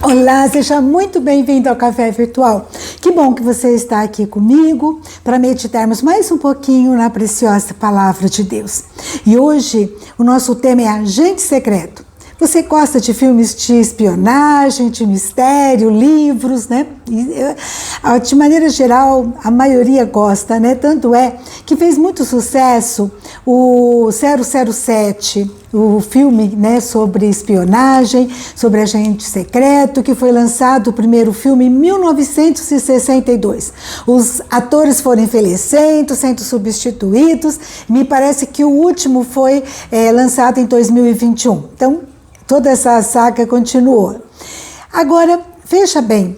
Olá, seja muito bem-vindo ao Café Virtual. Que bom que você está aqui comigo para meditarmos mais um pouquinho na preciosa palavra de Deus. E hoje o nosso tema é agente secreto. Você gosta de filmes de espionagem, de mistério, livros, né? De maneira geral, a maioria gosta, né? Tanto é que fez muito sucesso o 007, o filme, né, sobre espionagem, sobre agente secreto, que foi lançado o primeiro filme em 1962. Os atores foram envelhecendo, sendo substituídos. Me parece que o último foi lançado em 2021. Então, toda essa saga continuou. Agora, veja bem,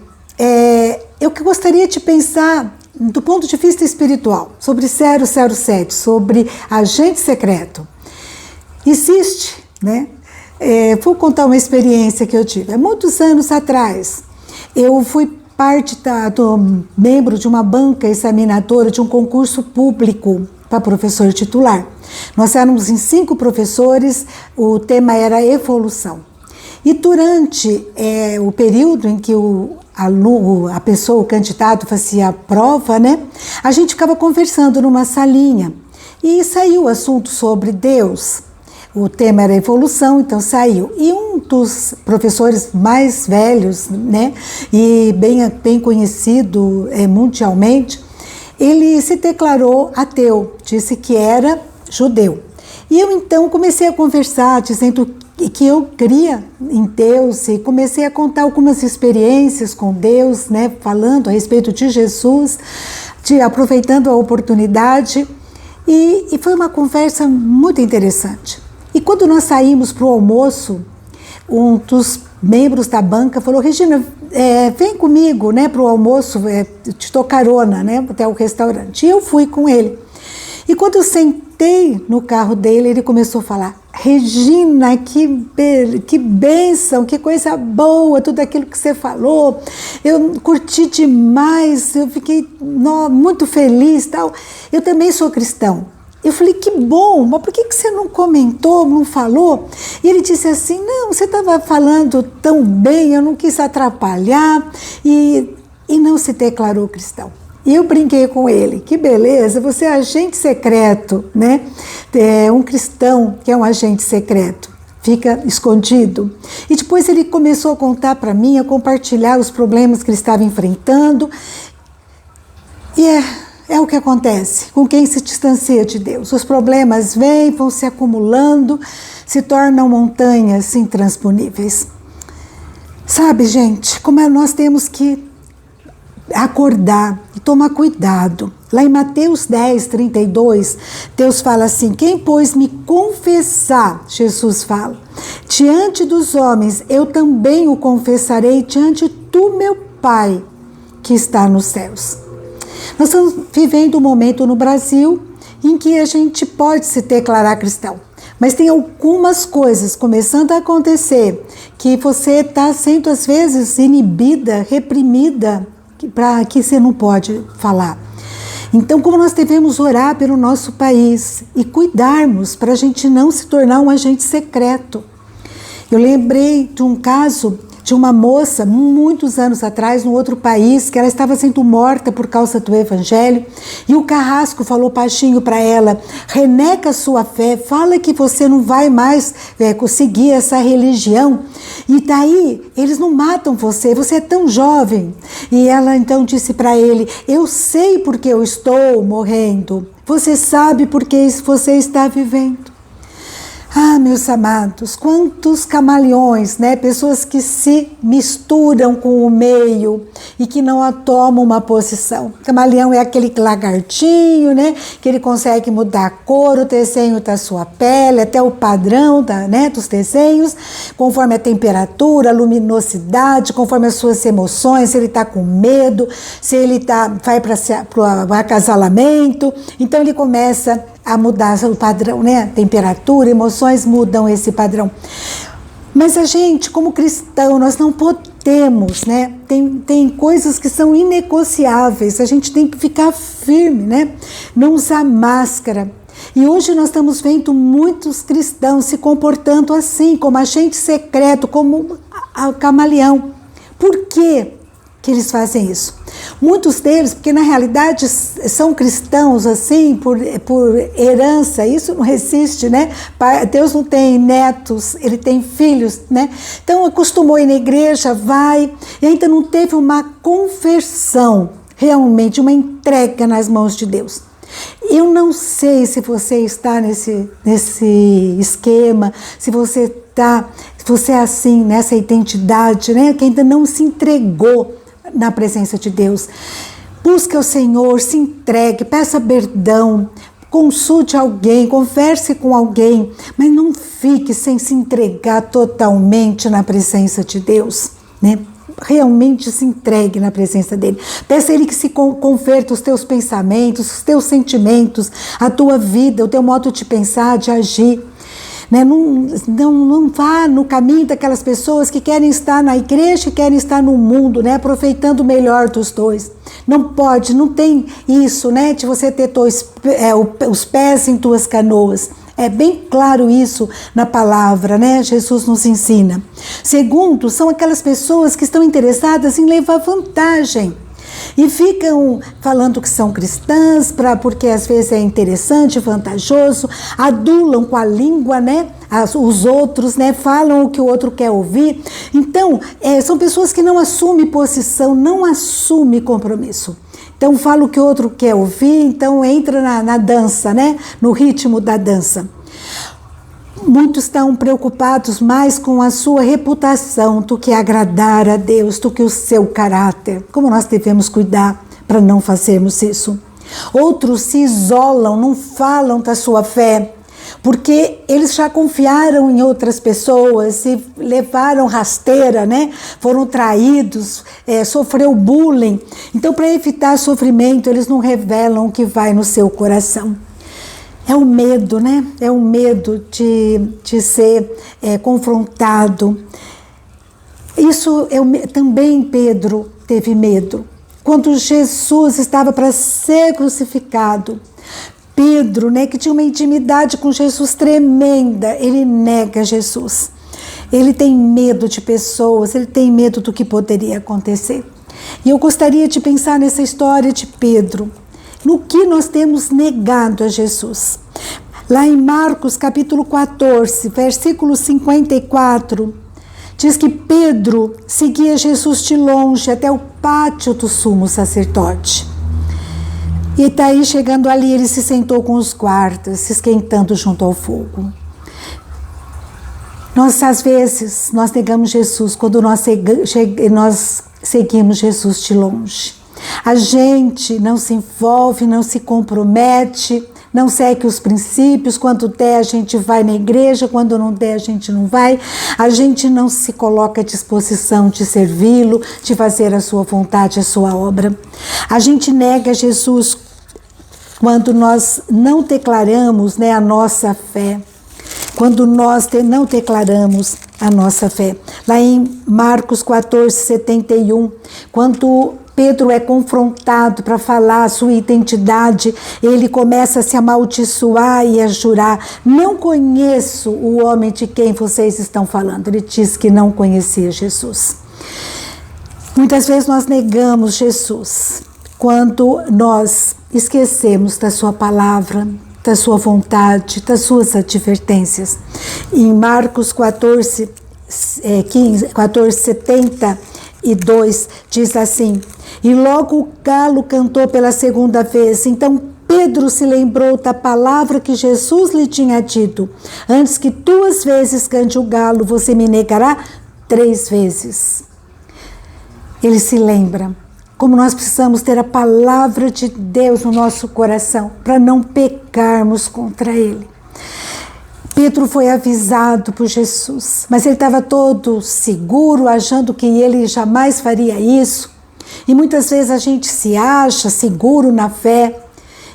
eu que gostaria de pensar do ponto de vista espiritual, sobre 007, sobre agente secreto. Existe, né? Vou contar uma experiência que eu tive. Há muitos anos atrás, eu fui membro de uma banca examinadora de um concurso público para professor titular. Nós éramos em 5 professores, o tema era evolução. E durante o período em que a pessoa, o candidato, fazia a prova, né, a gente ficava conversando numa salinha e saiu o assunto sobre Deus. O tema era evolução, então saiu. E um dos professores mais velhos, né, e bem conhecido mundialmente, ele se declarou ateu, disse que era judeu. E eu então comecei a conversar, dizendo que eu cria em Deus, e comecei a contar algumas experiências com Deus, né, falando a respeito de Jesus, aproveitando a oportunidade, e foi uma conversa muito interessante. E quando nós saímos para o almoço, um dos membros da banca falou: Regina, vem comigo, né, para o almoço, te dou carona, né, até o restaurante. E eu fui com ele. E quando eu sentei no carro dele, ele começou a falar: Regina, que bênção, que coisa boa, tudo aquilo que você falou, eu curti demais, eu fiquei muito feliz, tal. Eu também sou cristão. Eu falei: que bom, mas por que você não comentou, não falou? E ele disse assim: não, você estava falando tão bem, eu não quis atrapalhar, e não se declarou cristão. E eu brinquei com ele: que beleza, você é agente secreto, né? Um cristão que é um agente secreto, fica escondido. E depois ele começou a contar para mim, a compartilhar os problemas que ele estava enfrentando. E é o que acontece com quem se distancia de Deus. Os problemas vêm, vão se acumulando, se tornam montanhas intransponíveis. Sabe, gente, como nós temos que acordar e tomar cuidado. Lá em Mateus 10, 32, Deus fala assim: quem, pois, me confessar, Jesus fala, diante dos homens, eu também o confessarei diante do meu Pai que está nos céus. Nós estamos vivendo um momento no Brasil em que a gente pode se declarar cristão, mas tem algumas coisas começando a acontecer que você está sendo às vezes inibida, reprimida, para que você não pode falar. Então, como nós devemos orar pelo nosso país e cuidarmos para a gente não se tornar um agente secreto. Eu lembrei de um caso de uma moça, muitos anos atrás, no outro país, que ela estava sendo morta por causa do evangelho, e o carrasco falou baixinho para ela: renega a sua fé, fala que você não vai mais conseguir essa religião, e daí eles não matam você, você é tão jovem. E ela então disse para ele: eu sei porque eu estou morrendo, você sabe porque você está vivendo. Ah, meus amados, quantos camaleões, né? Pessoas que se misturam com o meio e que não tomam uma posição. Camaleão é aquele lagartinho, né? Que ele consegue mudar a cor, o desenho da sua pele, até o padrão dos desenhos, conforme a temperatura, a luminosidade, conforme as suas emoções, se ele está com medo, se ele vai para o acasalamento. Então ele começa a mudar o padrão, né? Temperatura, emoções mudam esse padrão. Mas a gente, como cristão, nós não podemos, né? Tem coisas que são inegociáveis, a gente tem que ficar firme, né? Não usar máscara. E hoje nós estamos vendo muitos cristãos se comportando assim, como agente secreto, como o camaleão. Por quê que eles fazem isso? Muitos deles, porque na realidade são cristãos assim, por herança, isso não existe, né? Deus não tem netos, ele tem filhos, né? Então acostumou a ir na igreja, vai, e ainda não teve uma conversão, realmente, uma entrega nas mãos de Deus. Eu não sei se você está nesse esquema, se você é assim, nessa identidade, né? Que ainda não se entregou na presença de Deus. Busque o Senhor, se entregue, peça perdão, consulte alguém, converse com alguém, mas não fique sem se entregar totalmente na presença de Deus, né? Realmente se entregue na presença dele. Peça a ele que se converta os teus pensamentos, os teus sentimentos, a tua vida, o teu modo de pensar, de agir. Né? Não vá no caminho daquelas pessoas que querem estar na igreja e querem estar no mundo, né? Aproveitando o melhor dos dois. Não pode, não tem isso, né? De você ter os pés em tuas canoas. É bem claro isso na palavra, né? Jesus nos ensina. Segundo, são aquelas pessoas que estão interessadas em levar vantagem. E ficam falando que são cristãs, porque às vezes é interessante, vantajoso, adulam com a língua, né? Os outros, né? Falam o que o outro quer ouvir. Então, são pessoas que não assumem posição, não assumem compromisso. Então, fala o que o outro quer ouvir, então entra na dança, né? No ritmo da dança. Muitos estão preocupados mais com a sua reputação do que agradar a Deus, do que o seu caráter. Como nós devemos cuidar para não fazermos isso. Outros se isolam, não falam da sua fé, porque eles já confiaram em outras pessoas e levaram rasteira, né? Foram traídos, sofreu bullying. Então, para evitar sofrimento, eles não revelam o que vai no seu coração. É o medo, né? É o medo de ser confrontado. Isso também Pedro teve medo. Quando Jesus estava para ser crucificado, Pedro, né, que tinha uma intimidade com Jesus tremenda, ele nega Jesus. Ele tem medo de pessoas, ele tem medo do que poderia acontecer. E eu gostaria de pensar nessa história de Pedro. No que nós temos negado a Jesus. Lá em Marcos capítulo 14, versículo 54, diz que Pedro seguia Jesus de longe até o pátio do sumo sacerdote. E daí, chegando ali, ele se sentou com os guardas, se esquentando junto ao fogo. Às vezes, nós negamos Jesus quando nós seguimos Jesus de longe. A gente não se envolve, não se compromete, não segue os princípios. Quando der, a gente vai na igreja, quando não der, a gente não vai. A gente não se coloca à disposição de servi-lo, de fazer a sua vontade, a sua obra. A gente nega Jesus quando nós não declaramos, né, a nossa fé. Quando nós não declaramos a nossa fé. Lá em Marcos 14, 71, quando Pedro é confrontado para falar a sua identidade, ele começa a se amaldiçoar e a jurar: não conheço o homem de quem vocês estão falando. Ele diz que não conhecia Jesus. Muitas vezes nós negamos Jesus quando nós esquecemos da sua palavra, da sua vontade, das suas advertências. Em Marcos 14, 72, diz assim: e logo o galo cantou pela segunda vez. Então Pedro se lembrou da palavra que Jesus lhe tinha dito: antes que 2 vezes cante o galo, você me negará 3 vezes. Ele se lembra como nós precisamos ter a palavra de Deus no nosso coração para não pecarmos contra Ele. Pedro foi avisado por Jesus, mas ele estava todo seguro, achando que ele jamais faria isso. E muitas vezes a gente se acha seguro na fé,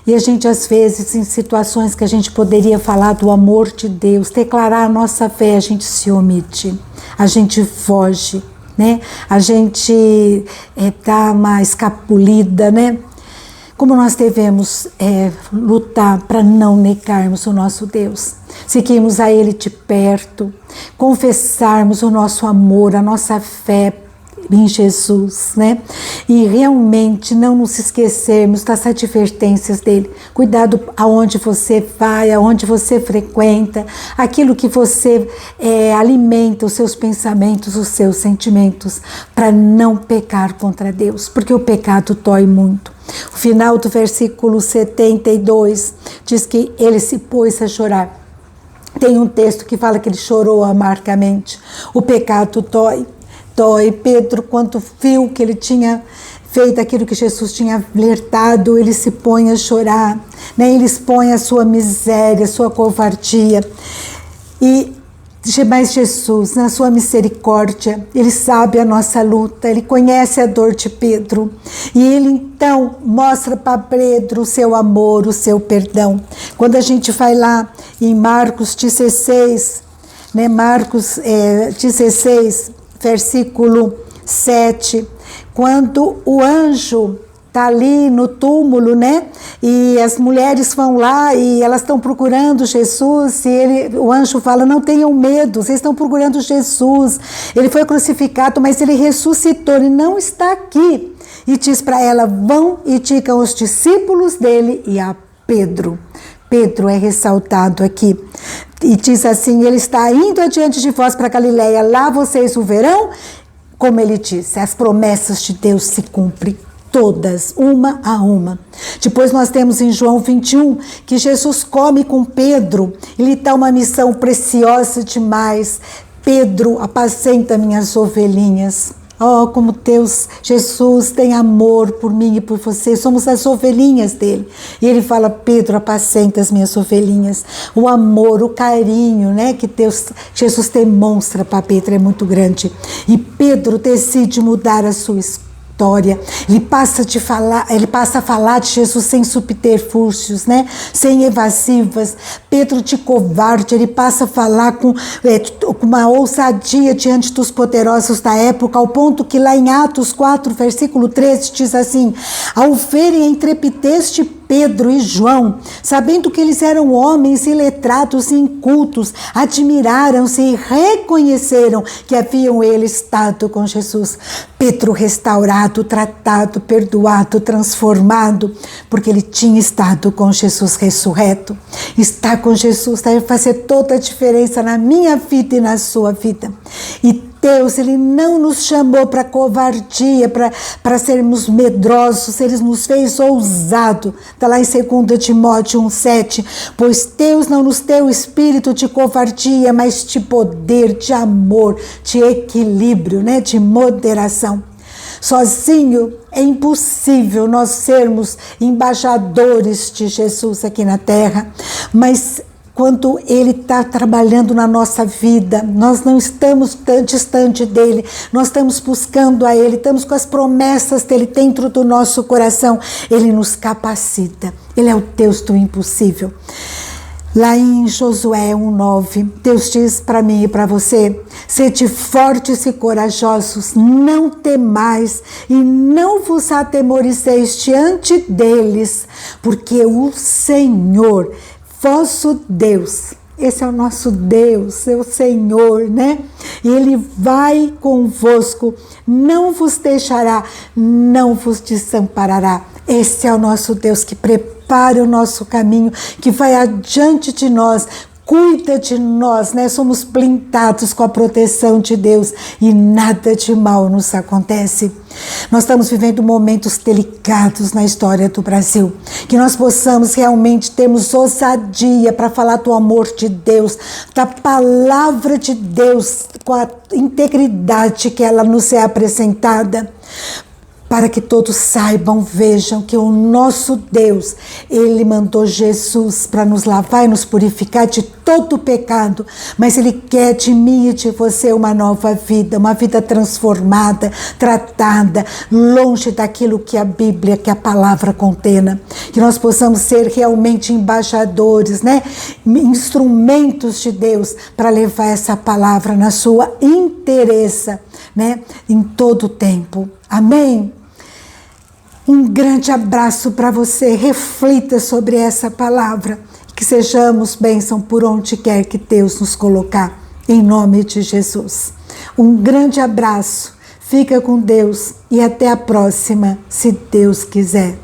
e a gente às vezes, em situações que a gente poderia falar do amor de Deus, declarar a nossa fé, a gente se omite, a gente foge, né? A gente dá uma escapulida, né? Como nós devemos lutar para não negarmos o nosso Deus, seguirmos a Ele de perto, confessarmos o nosso amor, a nossa fé em Jesus, né? E realmente não nos esquecermos das advertências dele. Cuidado aonde você vai, aonde você frequenta, aquilo que você alimenta, os seus pensamentos, os seus sentimentos, para não pecar contra Deus, porque o pecado dói muito. O final do versículo 72 diz que ele se pôs a chorar. Tem um texto que fala que ele chorou amargamente. O pecado dói. Pedro, quando viu que ele tinha feito aquilo que Jesus tinha alertado, ele se põe a chorar, né? Ele expõe a sua miséria, a sua covardia. Mas Jesus, na sua misericórdia, ele sabe a nossa luta, ele conhece a dor de Pedro. E ele então mostra para Pedro o seu amor, o seu perdão. Quando a gente vai lá em Marcos 16, né? Marcos 16, versículo 7, quando o anjo está ali no túmulo, né? E as mulheres vão lá e elas estão procurando Jesus, e o anjo fala: não tenham medo, vocês estão procurando Jesus, ele foi crucificado, mas ele ressuscitou, ele não está aqui. E diz para ela: vão e digam aos discípulos dele e a Pedro. Pedro é ressaltado aqui. E diz assim: ele está indo adiante de vós para Galileia, lá vocês o verão. Como ele disse, as promessas de Deus se cumprem todas, uma a uma. Depois nós temos em João 21, que Jesus come com Pedro, ele dá uma missão preciosa demais: Pedro, apacenta minhas ovelhinhas. Oh, como Deus, Jesus tem amor por mim e por você, somos as ovelhinhas dele. E ele fala: Pedro, apacenta as minhas ovelhinhas. O amor, o carinho, né, que Jesus demonstra para Pedro é muito grande. E Pedro decide mudar a sua história. Ele passa a falar de Jesus sem subterfúgios, né? Sem evasivas. Pedro, de covarde, ele passa a falar com uma ousadia diante dos poderosos da época, ao ponto que lá em Atos 4, versículo 13, diz assim: ao verem a intrepidez de Pedro e João, sabendo que eles eram homens iletrados e incultos, admiraram-se e reconheceram que haviam eles estado com Jesus. Pedro restaurado, tratado, perdoado, transformado, porque ele tinha estado com Jesus ressurreto. Estar com Jesus deve fazer toda a diferença na minha vida e na sua vida. E Deus, ele não nos chamou para covardia, para sermos medrosos, ele nos fez ousado. Está lá em 2 Timóteo 1,7. Pois Deus não nos deu espírito de covardia, mas de poder, de amor, de equilíbrio, né? De moderação. Sozinho é impossível nós sermos embaixadores de Jesus aqui na terra, mas quando ele está trabalhando na nossa vida, nós não estamos tão distante dele, nós estamos buscando a ele, estamos com as promessas dele dentro do nosso coração, ele nos capacita, ele é o Deus do impossível. Lá em Josué 1,9, Deus diz para mim e para você: sede fortes e corajosos, não temais e não vos atemorizeis diante deles, porque o Senhor, vosso Deus, esse é o nosso Deus, é o Senhor, né? E ele vai convosco, não vos deixará, não vos desamparará. Esse é o nosso Deus que prepara o nosso caminho, que vai adiante de nós, cuida de nós, né? Somos blindados com a proteção de Deus e nada de mal nos acontece. Nós estamos vivendo momentos delicados na história do Brasil, que nós possamos realmente termos ousadia para falar do amor de Deus, da palavra de Deus, com a integridade que ela nos é apresentada, para que todos saibam, vejam que o nosso Deus, ele mandou Jesus para nos lavar e nos purificar de todo o pecado, mas ele quer de mim e de você uma nova vida, uma vida transformada, tratada, longe daquilo que a Bíblia, que a palavra contém, que nós possamos ser realmente embaixadores, né? Instrumentos de Deus para levar essa palavra na sua inteireza, né? Em todo o tempo. Amém? Um grande abraço para você, reflita sobre essa palavra, que sejamos bênção por onde quer que Deus nos colocar, em nome de Jesus. Um grande abraço, Fica com Deus e até a próxima, se Deus quiser.